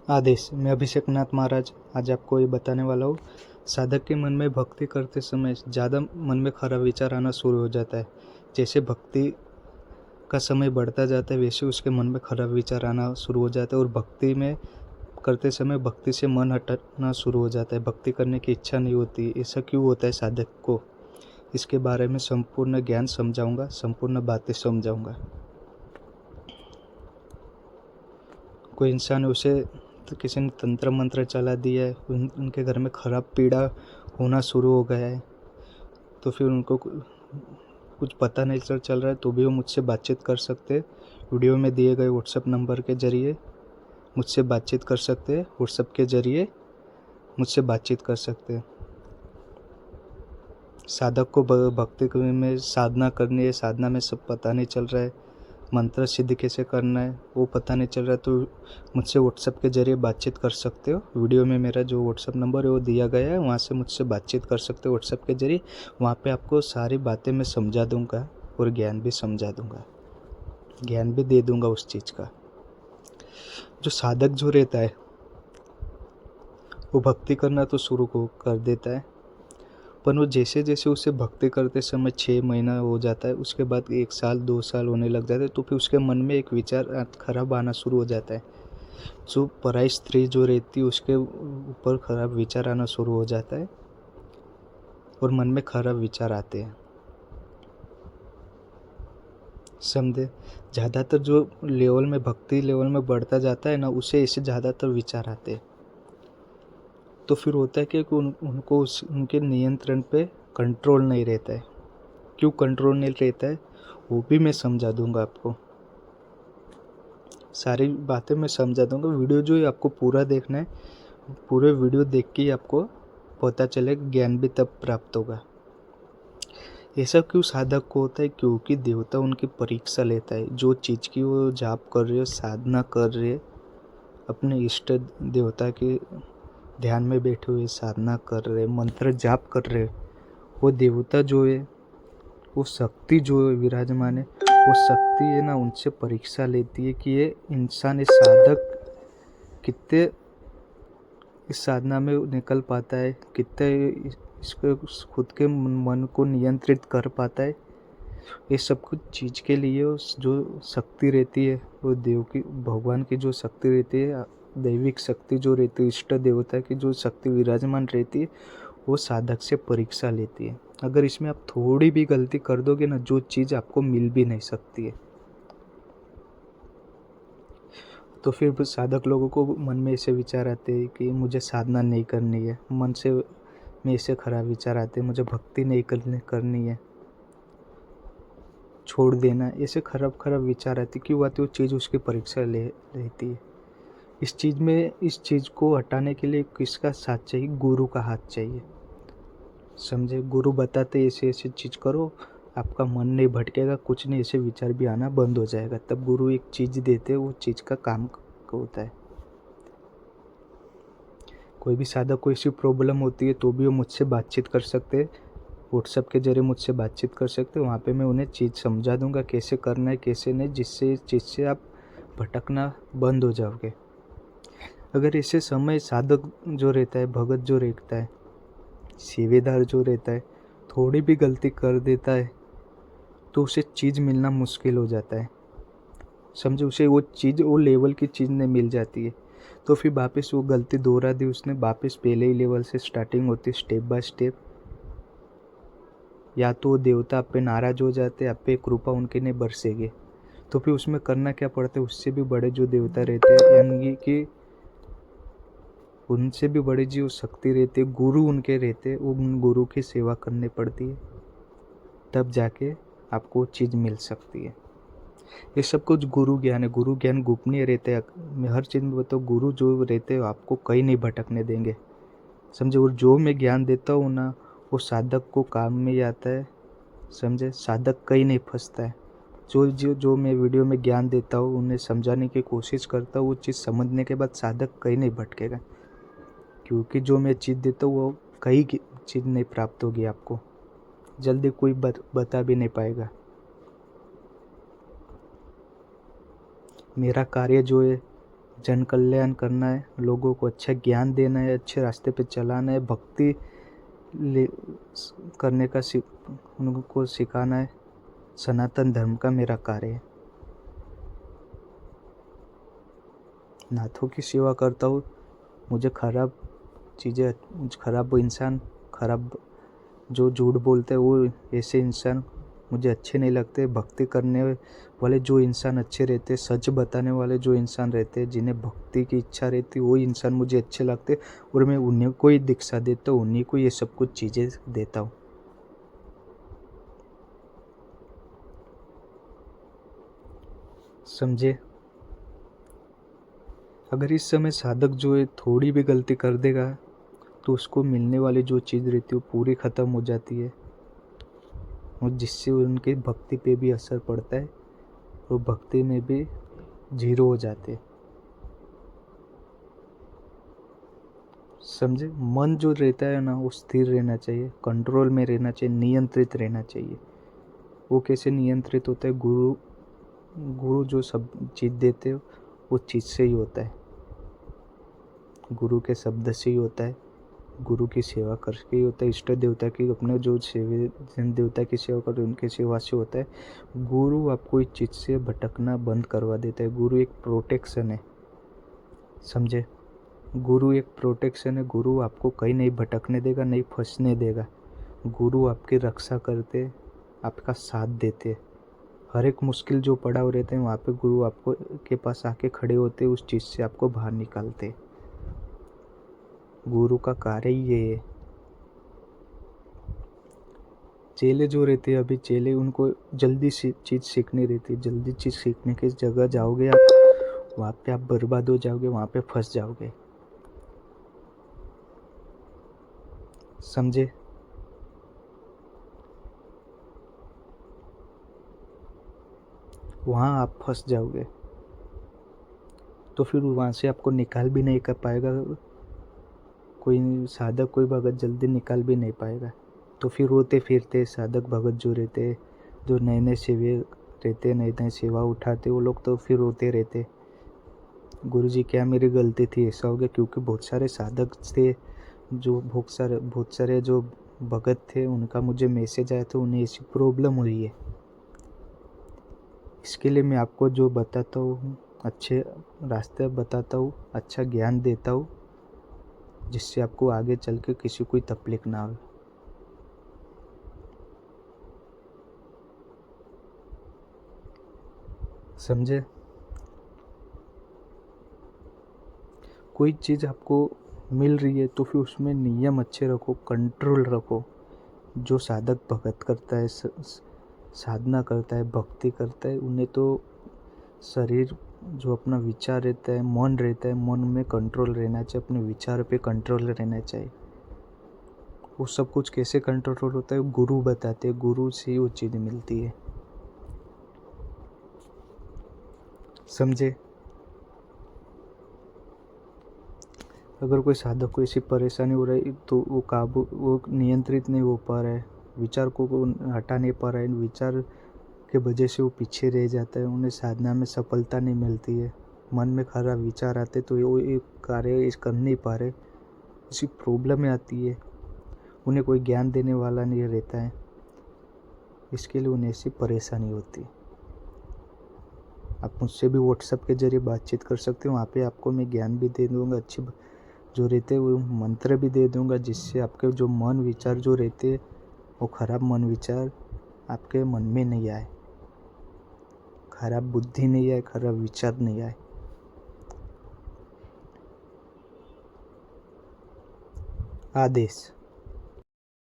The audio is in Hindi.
आदेश। मैं अभिषेक नाथ महाराज आज आपको ये बताने वाला हूँ। साधक के मन में भक्ति करते समय ज़्यादा मन में खराब विचार आना शुरू हो जाता है। जैसे भक्ति का समय बढ़ता जाता है वैसे उसके मन में खराब विचार आना शुरू हो जाता है और भक्ति में करते समय भक्ति से मन हटना शुरू हो जाता है। भक्ति करने की इच्छा नहीं होती। ऐसा क्यों होता है साधक को? इसके बारे में संपूर्ण ज्ञान समझाऊंगा, संपूर्ण बातें समझाऊंगा। कोई इंसान उसे तो किसी ने तंत्र मंत्र चला दिया है, उनके घर में खराब पीड़ा होना शुरू हो गया है, तो फिर उनको कुछ पता नहीं चल रहा है तो भी वो मुझसे बातचीत कर सकते हैं। वीडियो में दिए गए व्हाट्सएप नंबर के ज़रिए मुझसे बातचीत कर सकते हैं। व्हाट्सएप के ज़रिए मुझसे बातचीत कर सकते हैं। साधक को भक्ति में साधना करनी है, साधना में सब पता नहीं चल रहा है, मंत्र सिद्ध कैसे करना है वो पता नहीं चल रहा है, तो मुझसे व्हाट्सएप के ज़रिए बातचीत कर सकते हो। वीडियो में मेरा जो व्हाट्सएप नंबर है वो दिया गया है, वहाँ से मुझसे बातचीत कर सकते हो व्हाट्सएप के ज़रिए। वहाँ पे आपको सारी बातें मैं समझा दूँगा और ज्ञान भी समझा दूँगा, ज्ञान भी दे दूँगा उस चीज़ का। जो साधक जो रहता है वो भक्ति करना तो शुरू कर देता है, पर वो जैसे जैसे उसे भक्ति करते समय 6 महीना हो जाता है, उसके बाद 1 साल 2 साल होने लग जाते हैं, तो फिर उसके मन में एक विचार खराब आना शुरू हो जाता है। जो पराई स्त्री जो रहती है उसके ऊपर खराब विचार आना शुरू हो जाता है और मन में खराब विचार आते हैं। समझे? ज़्यादातर जो लेवल में भक्ति लेवल में बढ़ता जाता है ना, उसे ऐसे ज़्यादातर विचार आते हैं। तो फिर होता है कि उनको उनके नियंत्रण पे कंट्रोल नहीं रहता है। क्यों कंट्रोल नहीं रहता है वो भी मैं समझा दूंगा आपको। सारी बातें मैं समझा दूंगा। वीडियो जो है आपको पूरा देखना है, पूरे वीडियो देख के ही आपको पता चलेगा, ज्ञान भी तब प्राप्त होगा। ऐसा क्यों साधक को होता है? क्योंकि देवता उनकी परीक्षा लेता है। जो चीज़ की वो जाप कर रहे हो, साधना कर रहे, अपने इष्ट देवता के ध्यान में बैठे हुए साधना कर रहे, मंत्र जाप कर रहे, वो देवता जो है, वो शक्ति जो है विराजमान है, वो शक्ति है ना, उनसे परीक्षा लेती है कि ये इंसान, ये साधक कितने इस साधना में निकल पाता है, कितने इसको खुद के मन को नियंत्रित कर पाता है। ये सब कुछ चीज़ के लिए जो शक्ति रहती है वो देव की, भगवान की जो शक्ति रहती है, दैविक शक्ति जो रहती है, इष्ट देवता की जो शक्ति विराजमान रहती है, वो साधक से परीक्षा लेती है। अगर इसमें आप थोड़ी भी गलती कर दोगे ना, जो चीज़ आपको मिल भी नहीं सकती है। तो फिर साधक लोगों को मन में ऐसे विचार आते हैं कि मुझे साधना नहीं करनी है, मन से में ऐसे खराब विचार आते हैं, मुझे भक्ति नहीं करनी है, छोड़ देना, ऐसे खराब खराब विचार आते। क्यों आती? वो चीज़ उसकी परीक्षा लेती है। इस चीज़ को हटाने के लिए किसका साथ चाहिए? गुरु का हाथ चाहिए। समझे? गुरु बताते ऐसे ऐसे चीज़ करो, आपका मन नहीं भटकेगा, कुछ नहीं, ऐसे विचार भी आना बंद हो जाएगा। तब गुरु एक चीज़ देते, वो चीज़ का काम होता है। कोई भी साधक को ऐसी प्रॉब्लम होती है तो भी वो मुझसे बातचीत कर सकते हैं, व्हाट्सएप के ज़रिए मुझसे बातचीत कर सकते हैं। वहाँ पे मैं उन्हें चीज़ समझा दूंगा कैसे करना है कैसे नहीं, जिससे इस चीज़ से आप भटकना बंद हो जाओगे। अगर ऐसे समय साधक जो रहता है, भगत जो रहता है, सेवेदार जो रहता है, थोड़ी भी गलती कर देता है तो उसे चीज़ मिलना मुश्किल हो जाता है। समझे? उसे वो चीज़, वो लेवल की चीज़ नहीं मिल जाती है, तो फिर वापस वो गलती दोहरा दी उसने, वापस पहले ही लेवल से स्टार्टिंग होती, स्टेप बाय स्टेप। या तो वो देवता आप पे नाराज हो जाते, आप पे कृपा उनके नहीं बरसेगी, तो फिर उसमें करना क्या पड़ता है? उससे भी बड़े जो देवता रहते हैं, यानी कि उनसे भी बड़ी जो शक्ति रहती है, गुरु उनके रहते हैं, उन गुरु की सेवा करनी पड़ती है, तब जाके आपको चीज़ मिल सकती है। ये सब कुछ गुरु ज्ञान है। गुरु ज्ञान गोपनीय रहते हैं। मैं हर चीज़ में बताऊँ, गुरु जो रहते हैं आपको कहीं नहीं भटकने देंगे। समझे? और जो मैं ज्ञान देता हूँ ना, वो साधक को काम में ही आता है। समझे? साधक कहीं नहीं फंसता है। जो मैं वीडियो में ज्ञान देता हूँ, उन्हें समझाने की कोशिश करता हूँ, वो चीज़ समझने के बाद साधक कहीं नहीं भटकेगा, क्योंकि जो मैं चीज़ देता हूँ वो कहीं की चीज़ नहीं प्राप्त होगी आपको, जल्दी कोई बता भी नहीं पाएगा। मेरा कार्य जो है जन कल्याण करना है, लोगों को अच्छा ज्ञान देना है, अच्छे रास्ते पे चलाना है, भक्ति करने का उनको सिखाना है। सनातन धर्म का मेरा कार्य है। नाथों की सेवा करता हूँ। मुझे खराब इंसान, खराब जो झूठ बोलते हैं वो ऐसे इंसान मुझे अच्छे नहीं लगते। भक्ति करने वाले जो इंसान अच्छे रहते, सच बताने वाले जो इंसान रहते, जिन्हें भक्ति की इच्छा रहती, वो इंसान मुझे अच्छे लगते और मैं उन्हीं को ही दीक्षा देता हूँ, उन्हीं को ये सब कुछ चीज़ें देता हूँ। समझे? अगर इस समय साधक जो है थोड़ी भी गलती कर देगा तो उसको मिलने वाली जो चीज़ रहती है वो पूरी ख़त्म हो जाती है, और जिससे उनकी भक्ति पे भी असर पड़ता है और भक्ति में भी जीरो हो जाते। समझे? मन जो रहता है ना वो स्थिर रहना चाहिए, कंट्रोल में रहना चाहिए, नियंत्रित रहना चाहिए। वो कैसे नियंत्रित होता है? गुरु जो सब चीज़ देते हो वो चीज़ से ही होता है, गुरु के शब्द से ही होता है, गुरु की सेवा करके ही होता है। इष्ट देवता की अपने जो जन देवता की सेवा करते उनकी सेवा से होता है। गुरु आपको इस चीज़ से भटकना बंद करवा देता है। गुरु एक प्रोटेक्शन है। समझे? गुरु एक प्रोटेक्शन है। गुरु आपको कहीं नहीं भटकने देगा, नहीं फंसने देगा। गुरु आपकी रक्षा करते, आपका साथ देते। हर एक मुश्किल जो पड़ा हुआ रहते हैं वहाँ पे गुरु आपको के पास आके खड़े होते, उस चीज़ से आपको बाहर निकालते। गुरु का कार्य ही ये है। चेले जो रहते हैं, अभी चेले उनको जल्दी चीज़ सीखनी रहती है। जल्दी चीज़ सीखने की जगह जाओगे आप, वहाँ पे आप बर्बाद हो जाओगे, वहाँ पे फंस जाओगे। समझे? वहाँ आप फंस जाओगे तो फिर वहाँ से आपको निकाल भी नहीं कर पाएगा कोई साधक, कोई भगत जल्दी निकाल भी नहीं पाएगा। तो फिर रोते फिरते साधक भगत जो रहते, जो नए नए सेवे रहते, नए नए सेवा उठाते, वो लोग तो फिर रोते रहते, गुरुजी क्या मेरी गलती थी ऐसा हो गया। क्योंकि बहुत सारे साधक थे, जो बहुत सारे जो भगत थे, उनका मुझे मैसेज आया था, उन्हें ऐसी प्रॉब्लम हुई है। इसके लिए मैं आपको जो बताता हूँ, अच्छे रास्ते बताता हूँ, अच्छा ज्ञान देता हूँ, जिससे आपको आगे चल के किसी कोई तकलीफ ना हो। समझे? कोई चीज़ आपको मिल रही है तो फिर उसमें नियम अच्छे रखो, कंट्रोल रखो। जो साधक भगत करता है, साधना करता है, भक्ति करता है, उन्हें तो शरीर जो अपना विचार रहता है, मन रहता है, मन में कंट्रोल रहना चाहिए, अपने विचार पे कंट्रोल रहना चाहिए। वो सब कुछ कैसे कंट्रोल होता है गुरु बताते हैं, गुरु से ही वो चीज़ मिलती है। समझे? अगर कोई साधक को ऐसी परेशानी हो रही है तो वो नियंत्रित नहीं हो पा रहा है, विचार को हटा नहीं पा रहा है, विचार के वजह से वो पीछे रह जाता है, उन्हें साधना में सफलता नहीं मिलती है, मन में खराब विचार आते तो वो एक कार्य कर नहीं पा रहे, इसी प्रॉब्लम में आती है। उन्हें कोई ज्ञान देने वाला नहीं रहता है, इसके लिए उन्हें ऐसी परेशानी होती है। आप मुझसे भी व्हाट्सएप के जरिए बातचीत कर सकते हो, वहाँ पे आपको मैं ज्ञान भी दे दूँगा, अच्छी जो रहते वो मंत्र भी दे दूँगा, जिससे आपके जो मन विचार जो रहते वो खराब मन विचार आपके मन में नहीं आए, खराब बुद्धि नहीं आए, खराब विचार नहीं आए। आदेश।